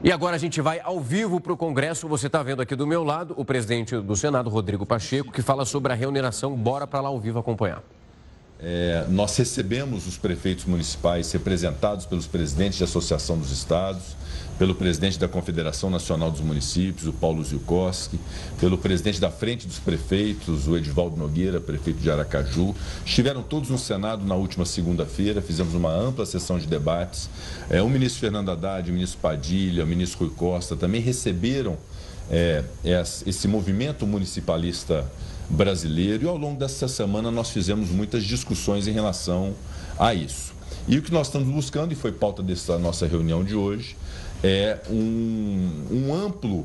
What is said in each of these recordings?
E agora a gente vai ao vivo para o Congresso. Você está vendo aqui do meu lado o presidente do Senado, Rodrigo Pacheco, que fala sobre a reoneração. Bora para lá ao vivo acompanhar. Nós recebemos os prefeitos municipais representados pelos presidentes de Associação dos Estados, pelo presidente da Confederação Nacional dos Municípios, o Paulo Ziukoski, pelo presidente da Frente dos Prefeitos, o Edivaldo Nogueira, prefeito de Aracaju. Estiveram todos no Senado na última segunda-feira, fizemos uma ampla sessão de debates. O ministro Fernando Haddad, o ministro Padilha, o ministro Rui Costa também receberam esse movimento municipalista brasileiro, e ao longo dessa semana nós fizemos muitas discussões em relação a isso. E o que nós estamos buscando, e foi pauta dessa nossa reunião de hoje, é um amplo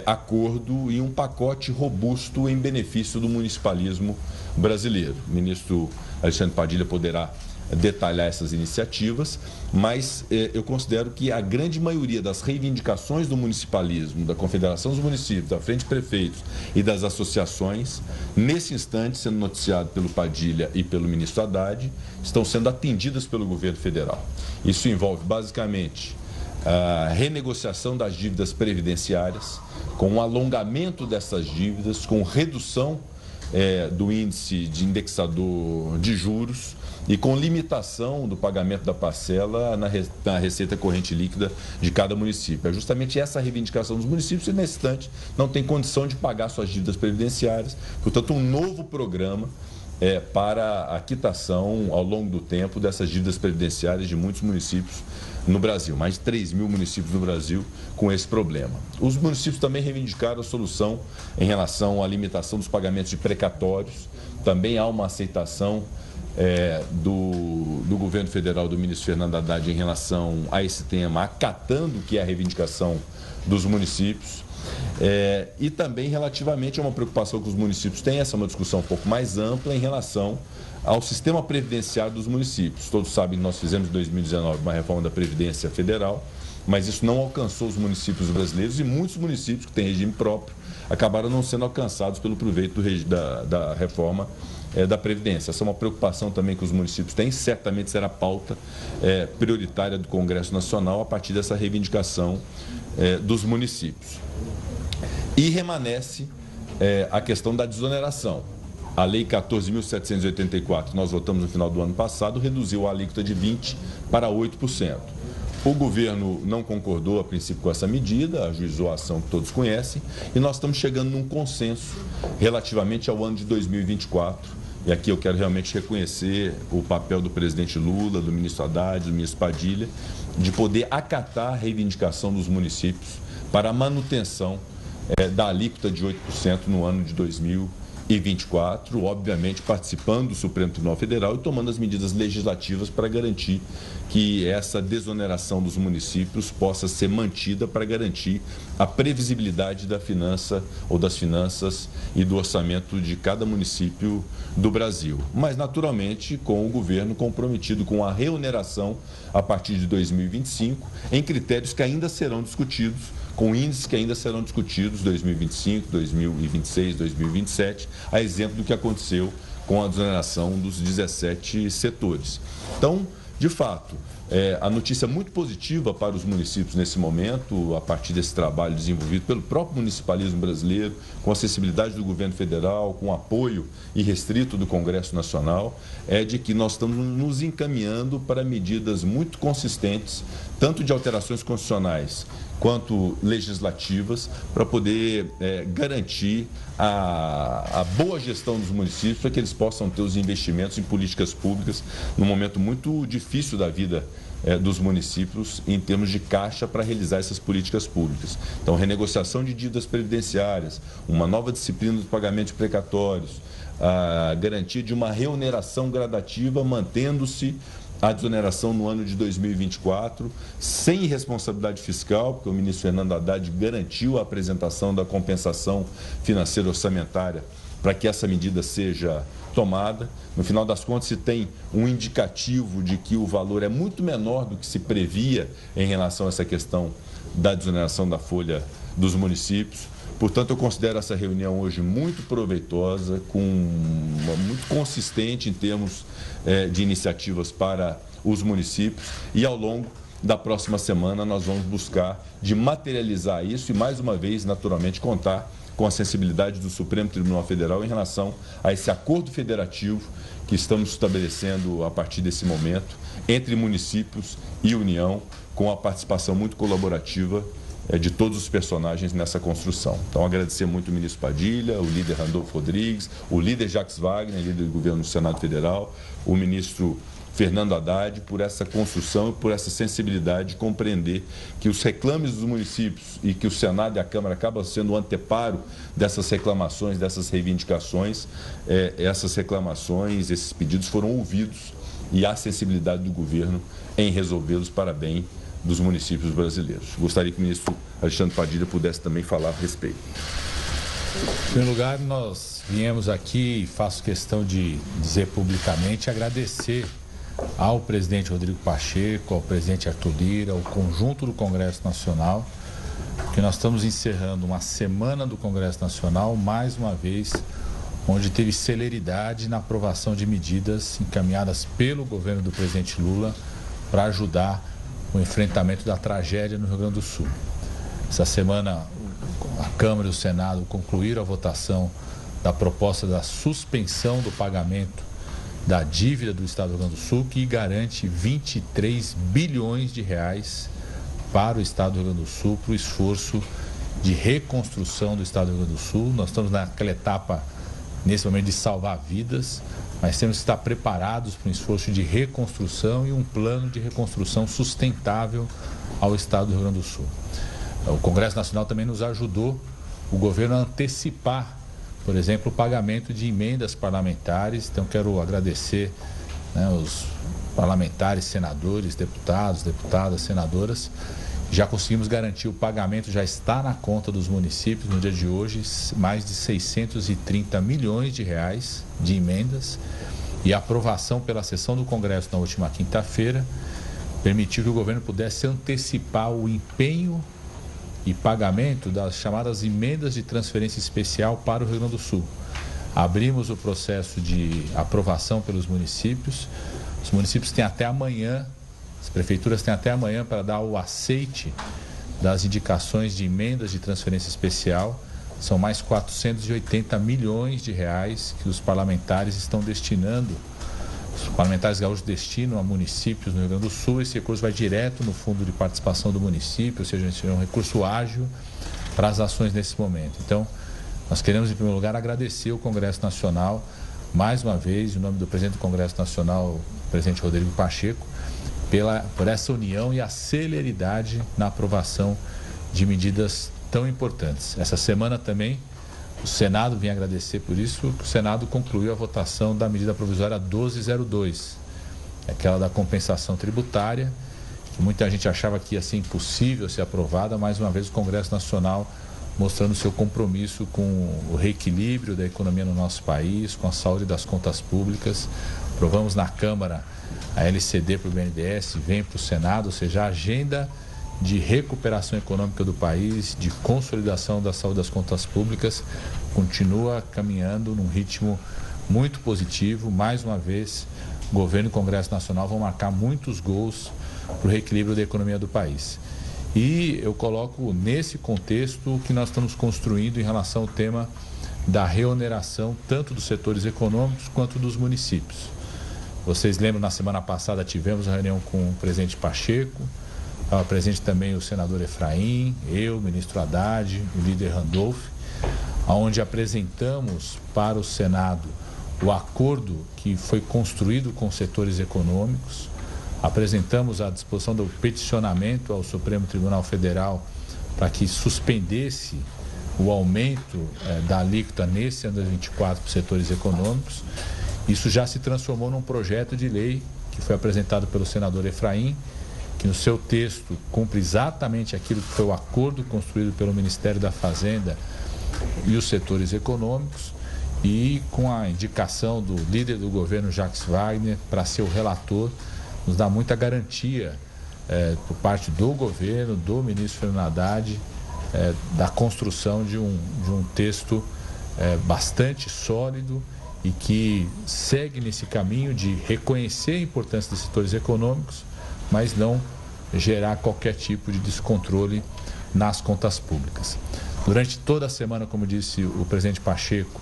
acordo e um pacote robusto em benefício do municipalismo brasileiro. O ministro Alexandre Padilha poderá detalhar essas iniciativas, mas eu considero que a grande maioria das reivindicações do municipalismo, da Confederação dos Municípios, da Frente de Prefeitos e das associações, nesse instante, sendo noticiado pelo Padilha e pelo ministro Haddad, estão sendo atendidas pelo governo federal. Isso envolve, basicamente, a renegociação das dívidas previdenciárias, com o alongamento dessas dívidas, com redução do índice de indexador de juros e com limitação do pagamento da parcela na receita corrente líquida de cada município. É justamente essa a reivindicação dos municípios, e nesse instante não tem condição de pagar suas dívidas previdenciárias. Portanto, um novo programa para a quitação ao longo do tempo dessas dívidas previdenciárias de muitos municípios no Brasil, mais de 3 mil municípios no Brasil com esse problema. Os municípios também reivindicaram a solução em relação à limitação dos pagamentos de precatórios. Também há uma aceitação do governo federal, do ministro Fernando Haddad, em relação a esse tema, acatando o que é a reivindicação dos municípios. E também relativamente a uma preocupação que os municípios têm, essa é uma discussão um pouco mais ampla em relação ao sistema previdenciário dos municípios. Todos sabem que nós fizemos em 2019 uma reforma da Previdência Federal, mas isso não alcançou os municípios brasileiros, e muitos municípios que têm regime próprio acabaram não sendo alcançados pelo proveito da reforma da Previdência. Essa é uma preocupação também que os municípios têm, certamente será pauta prioritária do Congresso Nacional a partir dessa reivindicação dos municípios. E remanesce a questão da desoneração. A Lei 14.784, nós votamos no final do ano passado, reduziu a alíquota de 20% para 8%. O governo não concordou a princípio com essa medida, ajuizou a ação que todos conhecem, e nós estamos chegando num consenso relativamente ao ano de 2024. E aqui eu quero realmente reconhecer o papel do presidente Lula, do ministro Haddad, do ministro Padilha, de poder acatar a reivindicação dos municípios para a manutenção da alíquota de 8% no ano de 2024, obviamente participando do Supremo Tribunal Federal e tomando as medidas legislativas para garantir que essa desoneração dos municípios possa ser mantida, para garantir a previsibilidade da finança ou das finanças e do orçamento de cada município do Brasil. Mas, naturalmente, com o governo comprometido com a reoneração a partir de 2025, em critérios que ainda serão discutidos, com índices que ainda serão discutidos 2025, 2026, 2027, a exemplo do que aconteceu com a desoneração dos 17 setores. Então, de fato, a notícia é muito positiva para os municípios nesse momento, a partir desse trabalho desenvolvido pelo próprio municipalismo brasileiro, com a acessibilidade do governo federal, com o apoio irrestrito do Congresso Nacional, é de que nós estamos nos encaminhando para medidas muito consistentes, tanto de alterações constitucionais quanto legislativas, para poder garantir a boa gestão dos municípios, para que eles possam ter os investimentos em políticas públicas num momento muito difícil da vida dos municípios em termos de caixa para realizar essas políticas públicas. Então, renegociação de dívidas previdenciárias, uma nova disciplina dos pagamentos precatórios, a garantia de uma reoneração gradativa, mantendo-se a desoneração no ano de 2024, sem responsabilidade fiscal, porque o ministro Fernando Haddad garantiu a apresentação da compensação financeira orçamentária para que essa medida seja tomada. No final das contas, se tem um indicativo de que o valor é muito menor do que se previa em relação a essa questão da desoneração da folha dos municípios. Portanto, eu considero essa reunião hoje muito proveitosa, muito consistente em termos de iniciativas para os municípios, e ao longo da próxima semana nós vamos buscar de materializar isso e, mais uma vez, naturalmente, contar com a sensibilidade do Supremo Tribunal Federal em relação a esse acordo federativo que estamos estabelecendo a partir desse momento entre municípios e União, com a participação muito colaborativa de todos os personagens nessa construção. Então, agradecer muito o ministro Padilha, o líder Randolfo Rodrigues, o líder Jacques Wagner, líder do governo do Senado Federal, o ministro Fernando Haddad, por essa construção e por essa sensibilidade de compreender que os reclames dos municípios e que o Senado e a Câmara acabam sendo o anteparo dessas reclamações, dessas reivindicações, essas reclamações, esses pedidos foram ouvidos e há sensibilidade do governo em resolvê-los para bem dos municípios brasileiros. Gostaria que o ministro Alexandre Padilha pudesse também falar a respeito. Em primeiro lugar, nós viemos aqui e faço questão de dizer publicamente, agradecer ao presidente Rodrigo Pacheco, ao presidente Arthur Lira, ao conjunto do Congresso Nacional, que nós estamos encerrando uma semana do Congresso Nacional, mais uma vez, onde teve celeridade na aprovação de medidas encaminhadas pelo governo do presidente Lula para ajudar o enfrentamento da tragédia no Rio Grande do Sul. Essa semana, a Câmara e o Senado concluíram a votação da proposta da suspensão do pagamento da dívida do Estado do Rio Grande do Sul, que garante 23 bilhões de reais para o Estado do Rio Grande do Sul, para o esforço de reconstrução do Estado do Rio Grande do Sul. Nós estamos naquela etapa, nesse momento, de salvar vidas, mas temos que estar preparados para um esforço de reconstrução e um plano de reconstrução sustentável ao Estado do Rio Grande do Sul. O Congresso Nacional também nos ajudou, o governo, a antecipar, por exemplo, o pagamento de emendas parlamentares. Então, quero agradecer, os parlamentares, senadores, deputados, deputadas, senadoras. Já conseguimos garantir o pagamento, já está na conta dos municípios no dia de hoje, mais de 630 milhões de reais de emendas. E a aprovação pela sessão do Congresso na última quinta-feira permitiu que o governo pudesse antecipar o empenho e pagamento das chamadas emendas de transferência especial para o Rio Grande do Sul. Abrimos o processo de aprovação pelos municípios. Os municípios têm até amanhã, as prefeituras têm até amanhã para dar o aceite das indicações de emendas de transferência especial. São mais 480 milhões de reais que os parlamentares estão destinando. Os parlamentares gaúchos destinam a municípios no Rio Grande do Sul. Esse recurso vai direto no fundo de participação do município, ou seja, é um recurso ágil para as ações nesse momento. Então, nós queremos, em primeiro lugar, agradecer o Congresso Nacional, mais uma vez, em nome do presidente do Congresso Nacional, o presidente Rodrigo Pacheco, por essa união e a celeridade na aprovação de medidas tão importantes. Essa semana também, o Senado vem agradecer por isso, que o Senado concluiu a votação da medida provisória 1202, aquela da compensação tributária, que muita gente achava que ia ser impossível ser aprovada. Mais uma vez o Congresso Nacional mostrando seu compromisso com o reequilíbrio da economia no nosso país, com a saúde das contas públicas. Aprovamos na Câmara a LCD para o BNDES, vem para o Senado, ou seja, a agenda de recuperação econômica do país, de consolidação da saúde das contas públicas, continua caminhando num ritmo muito positivo. Mais uma vez, o governo e o Congresso Nacional vão marcar muitos gols para o reequilíbrio da economia do país. E eu coloco nesse contexto o que nós estamos construindo em relação ao tema da reoneração, tanto dos setores econômicos quanto dos municípios. Vocês lembram, na semana passada tivemos uma reunião com o presidente Pacheco, estava presente também o senador Efraim, eu, o ministro Haddad, o líder Randolph, onde apresentamos para o Senado o acordo que foi construído com os setores econômicos. Apresentamos a disposição do peticionamento ao Supremo Tribunal Federal para que suspendesse o aumento da alíquota nesse ano de 2024 para os setores econômicos. Isso já se transformou num projeto de lei que foi apresentado pelo senador Efraim, que no seu texto cumpre exatamente aquilo que foi o acordo construído pelo Ministério da Fazenda e os setores econômicos, e com a indicação do líder do governo, Jacques Wagner, para ser o relator, nos dá muita garantia por parte do governo, do ministro Fernando Haddad, da construção de um texto bastante sólido e que segue nesse caminho de reconhecer a importância dos setores econômicos, mas não gerar qualquer tipo de descontrole nas contas públicas. Durante toda a semana, como disse o presidente Pacheco,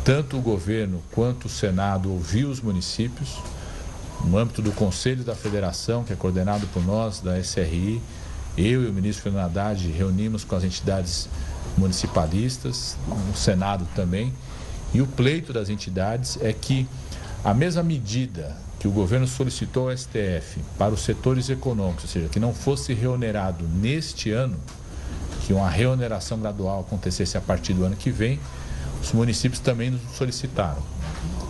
tanto o governo quanto o Senado ouviu os municípios, no âmbito do Conselho da Federação, que é coordenado por nós, da SRI, eu e o ministro Fernando Haddad reunimos com as entidades municipalistas, o Senado também, e o pleito das entidades é que a mesma medida que o governo solicitou ao STF para os setores econômicos, ou seja, que não fosse reonerado neste ano, que uma reoneração gradual acontecesse a partir do ano que vem, os municípios também nos solicitaram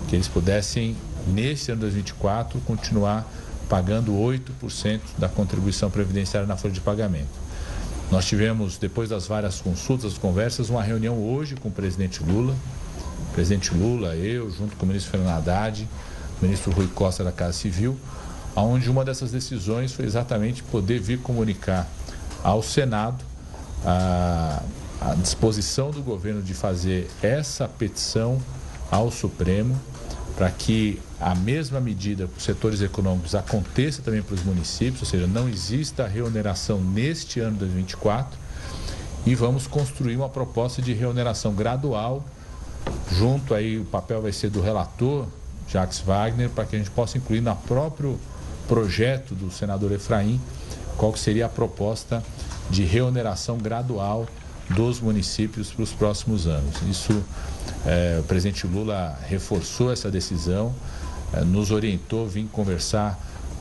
que eles pudessem, neste ano de 2024, continuar pagando 8% da contribuição previdenciária na folha de pagamento. Nós tivemos, depois das várias consultas, conversas, uma reunião hoje com o presidente Lula. O presidente Lula, eu, junto com o ministro Fernando Haddad, o ministro Rui Costa da Casa Civil, onde uma dessas decisões foi exatamente poder vir comunicar ao Senado a disposição do governo de fazer essa petição ao Supremo para que a mesma medida para os setores econômicos aconteça também para os municípios, ou seja, não exista reoneração neste ano de 2024 e vamos construir uma proposta de reoneração gradual, junto aí o papel vai ser do relator Jacques Wagner, para que a gente possa incluir no próprio projeto do senador Efraim qual que seria a proposta de reoneração gradual dos municípios para os próximos anos. Isso, o presidente Lula reforçou essa decisão, nos orientou, vim conversar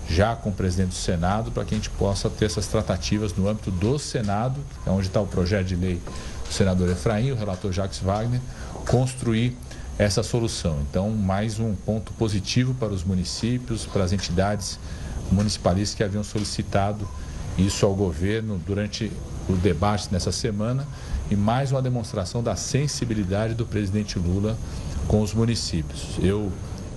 já com o presidente do Senado para que a gente possa ter essas tratativas no âmbito do Senado, onde está o projeto de lei do senador Efraim, o relator Jacques Wagner, construir essa solução. Então, mais um ponto positivo para os municípios, para as entidades municipalistas que haviam solicitado isso ao governo durante o debate nessa semana e mais uma demonstração da sensibilidade do presidente Lula com os municípios.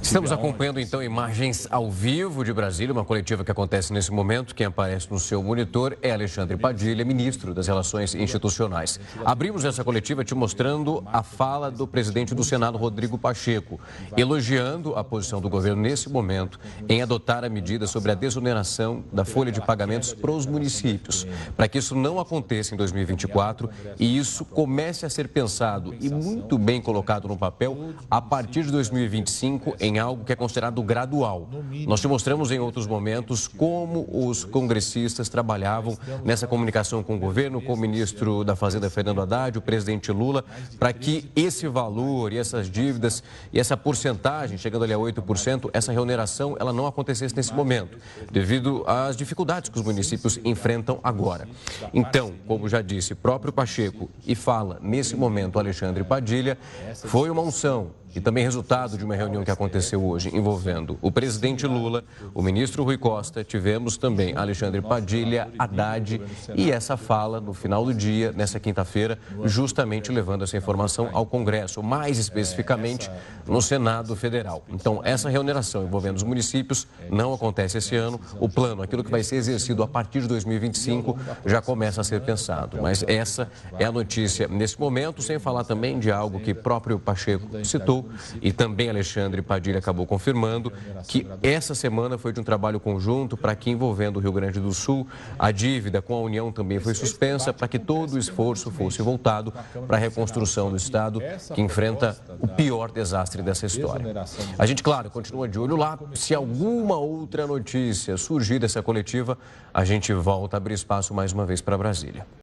Estamos acompanhando então imagens ao vivo de Brasília, uma coletiva que acontece nesse momento. Quem aparece no seu monitor é Alexandre Padilha, ministro das Relações Institucionais. Abrimos essa coletiva te mostrando a fala do presidente do Senado, Rodrigo Pacheco, elogiando a posição do governo nesse momento em adotar a medida sobre a desoneração da folha de pagamentos para os municípios, para que isso não aconteça em 2024 e isso comece a ser pensado e muito bem colocado no papel a partir de 2025 em algo que é considerado gradual. Nós te mostramos em outros momentos como os congressistas trabalhavam nessa comunicação com o governo, com o ministro da Fazenda, Fernando Haddad, o presidente Lula, para que esse valor e essas dívidas e essa porcentagem, chegando ali a 8%, essa reoneração, ela não acontecesse nesse momento, devido às dificuldades que os municípios enfrentam agora. Então, como já disse, próprio Pacheco e fala nesse momento Alexandre Padilha, foi uma unção e também resultado de uma reunião que aconteceu hoje envolvendo o presidente Lula, o ministro Rui Costa, tivemos também Alexandre Padilha, Haddad e essa fala no final do dia, nessa quinta-feira, justamente levando essa informação ao Congresso, mais especificamente no Senado Federal. Então, essa reoneração envolvendo os municípios não acontece esse ano. O plano, aquilo que vai ser exercido a partir de 2025, já começa a ser pensado. Mas essa é a notícia nesse momento, sem falar também de algo que próprio Pacheco citou, e também Alexandre Padilha acabou confirmando que essa semana foi de um trabalho conjunto para que, envolvendo o Rio Grande do Sul, a dívida com a União também foi suspensa para que todo o esforço fosse voltado para a reconstrução do Estado que enfrenta o pior desastre dessa história. A gente, claro, continua de olho lá. Se alguma outra notícia surgir dessa coletiva, a gente volta a abrir espaço mais uma vez para Brasília.